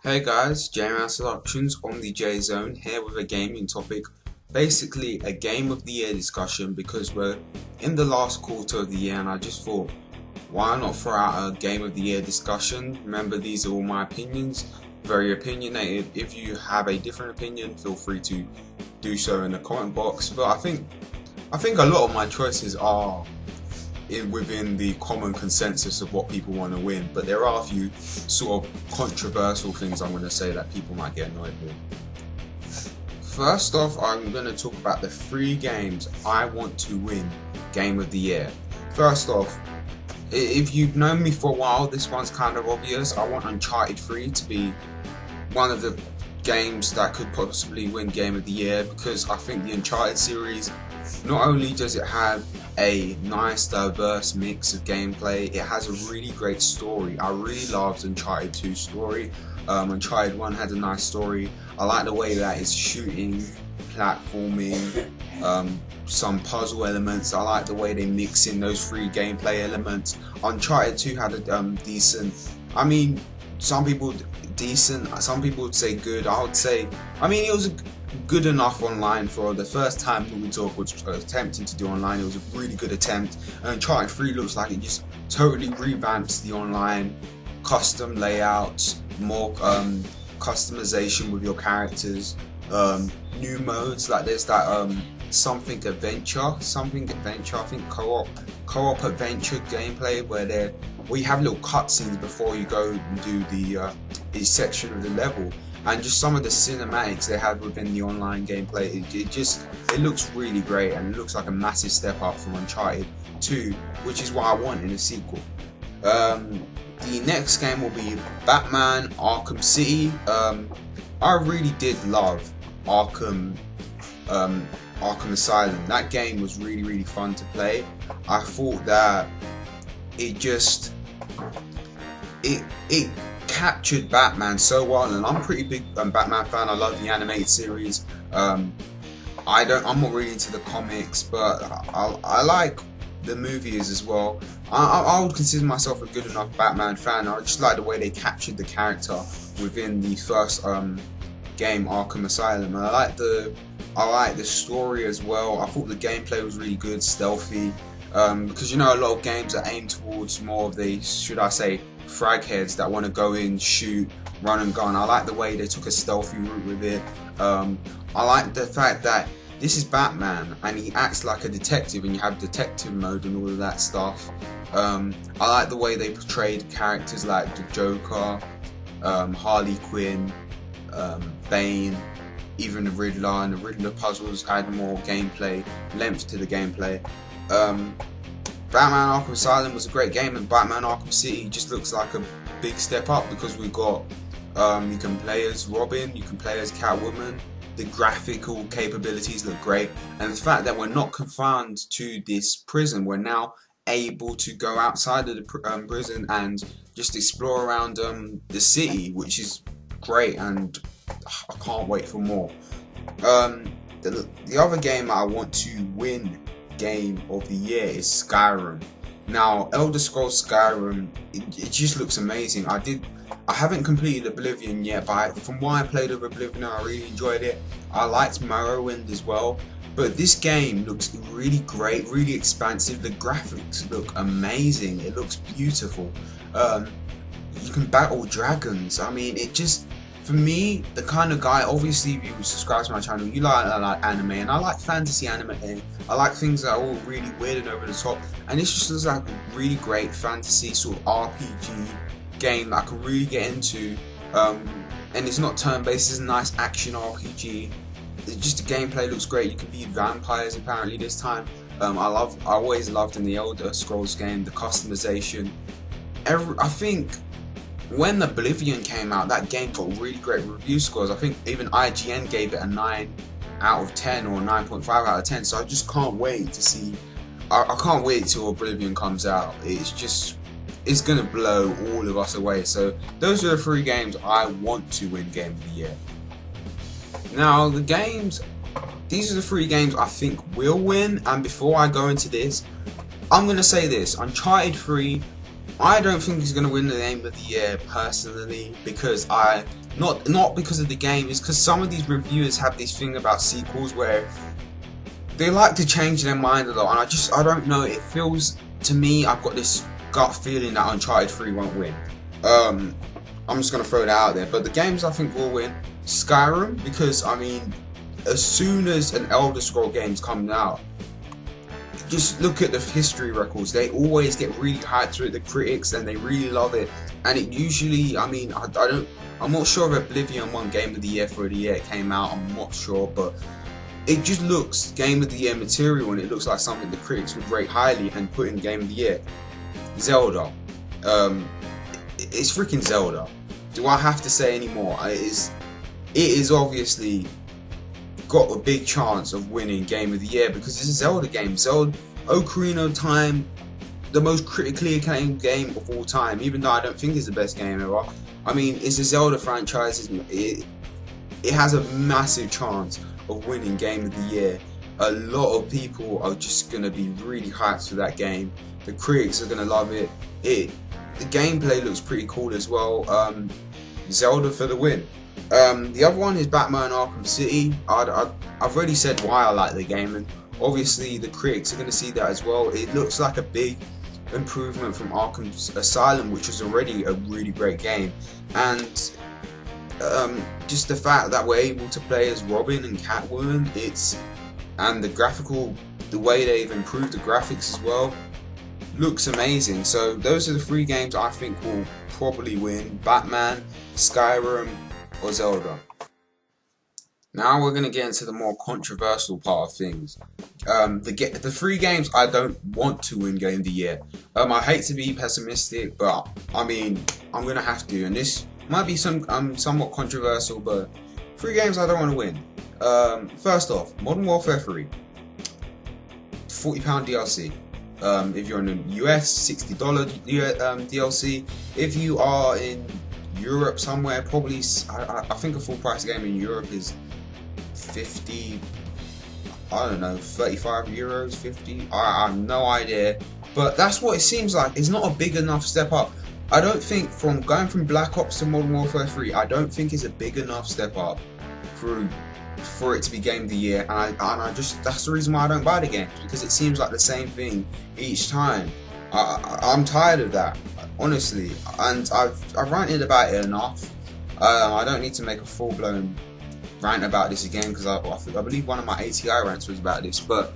Hey guys, Jane Selections on the Jzone here with a gaming topic. Basically a game of the year discussion because we're in the last quarter of the year and I just thought why not throw out a game of the year discussion. Remember, these are all my opinions, very opinionated. If you have a different opinion, feel free to do so in the comment box. But I think a lot of my choices are within the common consensus of what people want to win, but there are a few sort of controversial things I'm going to say that people might get annoyed with. First off, I'm going to talk about the 3 games I want to win Game of the Year. First off, if you've known me for a while, this one's kind of obvious. I want Uncharted 3 to be one of the games that could possibly win Game of the Year, because I think the Uncharted series, not only does it have a nice diverse mix of gameplay, it has a really great story. I really loved Uncharted 2's story. Uncharted 1 had a nice story. I like the way that it's shooting, platforming, some puzzle elements. I like the way they mix in those 3 gameplay elements. Uncharted 2 had a decent, I mean, some people decent, some people would say good. I would say, I mean, it was good enough online for the first time Naughty Dog was attempting to do online. It was a really good attempt, and Uncharted 3 looks like it just totally revamps the online, custom layouts, more customization with your characters, new modes, like there's that something adventure, I think co-op adventure gameplay where we have little cutscenes before you go and do the each section of the level, and just some of the cinematics they have within the online gameplay, it looks really great, and it looks like a massive step up from Uncharted 2, which is what I want in a sequel. The next game will be Batman Arkham City. I really did love Arkham Asylum. That game was really fun to play. I thought that it captured Batman so well, and I'm a pretty big Batman fan. I love the animated series. I'm not really into the comics, but I like the movies as well. I would consider myself a good enough Batman fan. I just like the way they captured the character within the first game, Arkham Asylum, and I like the story as well. I thought the gameplay was really good, stealthy, because you know a lot of games are aimed towards more of the, should I say, frag heads that want to go in, shoot, run and gun. I like the way they took a stealthy route with it. I like the fact that this is Batman and he acts like a detective, and you have detective mode and all of that stuff. I like the way they portrayed characters like the Joker, Harley Quinn, Bane, even the Riddler, and the Riddler puzzles add more gameplay, length to the gameplay. Batman Arkham Asylum was a great game, and Batman Arkham City just looks like a big step up, because we've got, you can play as Robin, you can play as Catwoman, the graphical capabilities look great, and the fact that we're not confined to this prison, we're now able to go outside of the prison and just explore around the city, which is great, and I can't wait for more. The other game I want to win Game of the Year is Skyrim. Now, Elder Scrolls Skyrim, it just looks amazing. I haven't completed Oblivion yet, but from what I played of Oblivion, I really enjoyed it. I liked Morrowind as well, but this game looks really great, really expansive. The graphics look amazing. It looks beautiful. You can battle dragons. I mean, it just, for me, the kind of guy, obviously if you subscribe to my channel, you like anime, and I like fantasy anime. I like things that are all really weird and over the top, and this just looks like a really great fantasy sort of RPG game that I can really get into, and it's not turn-based, it's a nice action RPG. Just the gameplay looks great. You can be vampires apparently this time. I always loved in the Elder Scrolls game the customization. I think when Oblivion came out, that game got really great review scores. I think even IGN gave it a 9 out of 10 or 9.5 out of 10. So I just can't wait to see. I can't wait till Oblivion comes out. It's gonna blow all of us away. So those are the 3 games I want to win Game of the Year. Now these are the 3 games I think will win. And before I go into this, I'm gonna say this: Uncharted 3 I don't think he's going to win the Game of the Year personally, because not because of the game, it's because some of these reviewers have this thing about sequels where they like to change their mind a lot, and I don't know, it feels to me, I've got this gut feeling that Uncharted 3 won't win. I'm just going to throw that out there, but the games I think will win, Skyrim, because I mean, as soon as an Elder Scroll game's coming out, just look at the history records, they always get really hyped through the critics and they really love it, and it usually, I mean, I'm not sure if Oblivion won Game of the Year for the year it came out, I'm not sure, but it just looks Game of the Year material, and it looks like something the critics would rate highly and put in Game of the Year. Zelda, it's freaking Zelda. Do I have to say any more? It is obviously got a big chance of winning Game of the Year because it's a Zelda game. Zelda Ocarina of Time, the most critically acclaimed game of all time, even though I don't think it's the best game ever. I mean, it's a Zelda franchise. It has a massive chance of winning Game of the Year. A lot of people are just going to be really hyped for that game. The critics are going to love it. The gameplay looks pretty cool as well. Zelda for the win. The other one is Batman Arkham City. I've already said why I like the game, and obviously the critics are going to see that as well. It looks like a big improvement from Arkham Asylum, which was already a really great game, and just the fact that we're able to play as Robin and Catwoman, and the way they've improved the graphics as well, looks amazing. So those are the three games I think will probably win: Batman, Skyrim, or Zelda. Now we're going to get into the more controversial part of things. The three games I don't want to win Game of the Year. I hate to be pessimistic, but I mean, I'm going to have to, and this might be somewhat controversial, but three games I don't want to win. First off, Modern Warfare 3, £40 DLC. If you're in the US, $60 DLC. If you are in Europe somewhere, probably I think a full price game in Europe is 50, I don't know, 35 euros, 50, I have no idea, but that's what it seems like. It's not a big enough step up. I don't think from going from Black Ops to Modern Warfare 3, I don't think it's a big enough step up for it to be Game of the Year, and that's the reason why I don't buy the games, because it seems like the same thing each time. I'm tired of that, honestly, and I've ranted about it enough. I don't need to make a full-blown rant about this again, because I believe one of my ATI rants was about this, but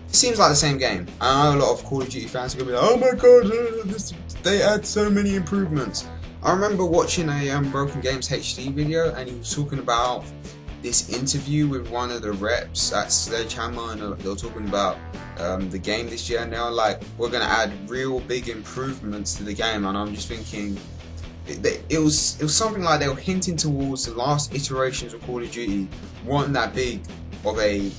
it seems like the same game. I know a lot of Call of Duty fans are going to be like, oh my god, they add so many improvements. I remember watching a Broken Games HD video, and he was talking about this interview with one of the reps at Sledgehammer, and they were talking about the game this year, and they were like, we're going to add real big improvements to the game, and I'm just thinking, it was something like they were hinting towards the last iterations of Call of Duty weren't that big of a,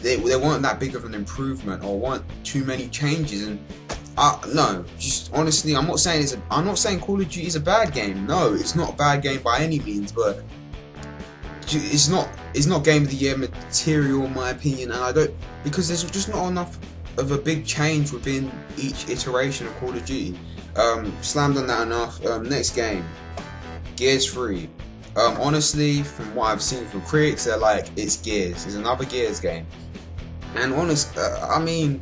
they weren't that big of an improvement, or weren't too many changes, and no, just honestly, I'm not saying Call of Duty is a bad game. No, it's not a bad game by any means, but it's not Game of the Year material in my opinion, and because there's just not enough of a big change within each iteration of Call of Duty. Slammed on that enough. Next game, Gears 3. Honestly, from what I've seen from critics, they're like, it's Gears, it's another Gears game, and honestly,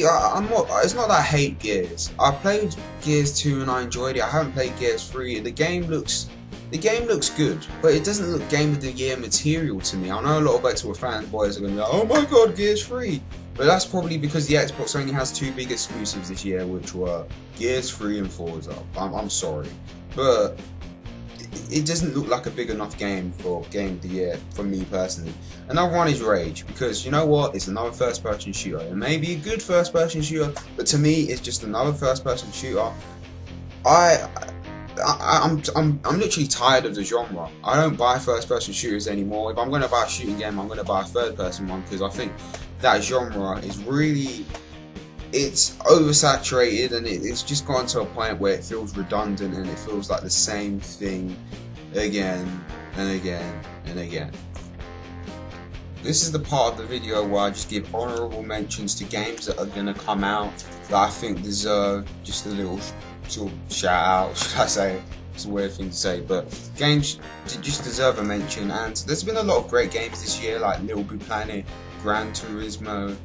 it's not that I hate Gears. I played Gears 2 and I enjoyed it. I haven't played Gears 3. The game looks good, but it doesn't look Game of the Year material to me. I know a lot of Xbox fanboys are going to be like, oh my god, Gears 3. But that's probably because the Xbox only has two big exclusives this year, which were Gears 3 and Forza. I'm sorry, but it doesn't look like a big enough game for Game of the Year for me personally. Another one is Rage, because you know what, it's another first person shooter. It may be a good first person shooter, but to me it's just another first person shooter. I'm literally tired of the genre. I don't buy first person shooters anymore. If I'm going to buy a shooting game, I'm going to buy a third person one, because I think that genre is really, it's oversaturated, and it's just gone to a point where it feels redundant, and it feels like the same thing again and again and again. this is the part of the video where I just give honourable mentions to games that are going to come out that I think deserve just a little sort of shout out, should I say. It's a weird thing to say, but games just deserve a mention. And there's been a lot of great games this year, like Little Big Planet, Gran Turismo,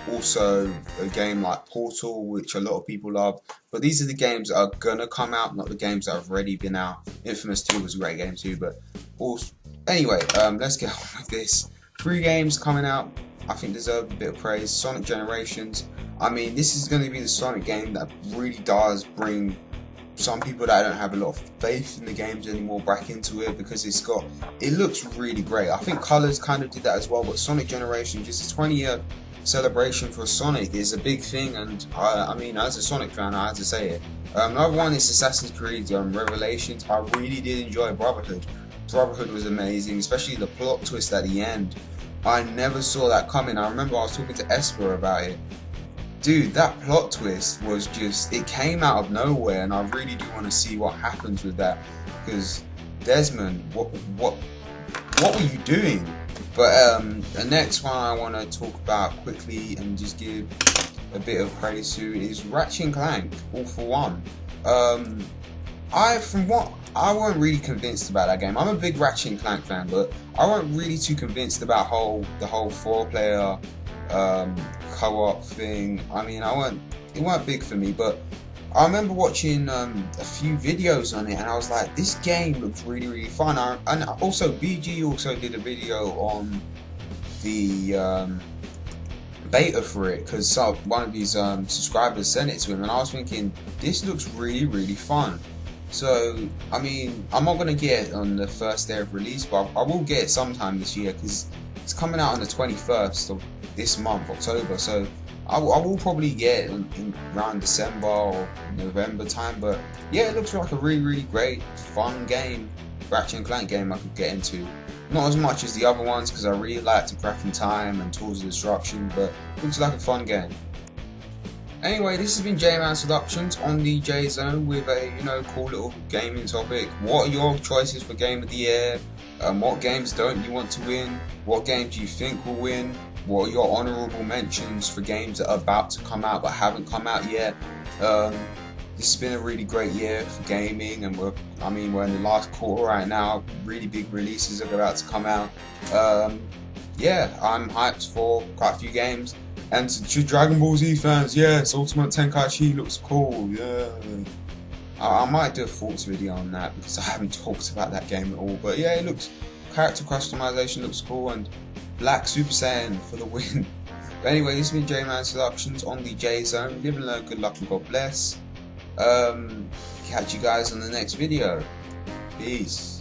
also a game like Portal, which a lot of people love. But these are the games that are gonna come out, not the games that have already been out. Infamous 2 was a great game too, but also, anyway, let's get on with this. 3 games coming out I think deserve a bit of praise. Sonic Generations. I mean, this is going to be the Sonic game that really does bring some people that don't have a lot of faith in the games anymore back into it, because it looks really great. I think Colors kind of did that as well, but Sonic Generations, just a 20-year celebration for Sonic, is a big thing, and I mean, as a Sonic fan, I had to say it. Another one is Assassin's Creed Revelations. I really did enjoy Brotherhood. Brotherhood was amazing, especially the plot twist at the end. I never saw that coming. I remember I was talking to Esper about it. Dude, that plot twist was just, it came out of nowhere, and I really do want to see what happens with that, because Desmond, what were you doing? But the next one I want to talk about quickly and just give a bit of praise to is Ratchet & Clank, All for One. I wasn't really convinced about that game. I'm a big Ratchet & Clank fan, but I wasn't really too convinced about the whole 4-player co-op thing. I mean, it weren't big for me, but I remember watching a few videos on it, and I was like, this game looks really, really fun. And also, BG also did a video on the beta for it, because one of his subscribers sent it to him, and I was thinking, this looks really, really fun. So, I mean, I'm not going to get it on the first day of release, but I will get it sometime this year, because it's coming out on the 21st of this month, October, so I will probably get it in around December or November time. But yeah, it looks like a really, really great, fun game, Ratchet & Clank game I could get into. Not as much as the other ones, because I really like The Cracking Time and Tools of Destruction, but it looks like a fun game. Anyway, this has been J-Man's Seductions on the Jzone with a, cool little gaming topic. What are your choices for Game of the Year? What games don't you want to win? What games do you think will win? What are your honourable mentions for games that are about to come out but haven't come out yet? This has been a really great year for gaming, and we're in the last quarter right now. Really big releases are about to come out. Yeah, I'm hyped for quite a few games. And to Dragon Ball Z fans, yes, Ultimate Tenkaichi looks cool, yeah. I might do a thoughts video on that, because I haven't talked about that game at all. But yeah, it looks, character customization looks cool, and Black Super Saiyan for the win. But anyway, this has been J-Man's Seductions on the Jzone. Live and learn, good luck and God bless. Catch you guys on the next video. Peace.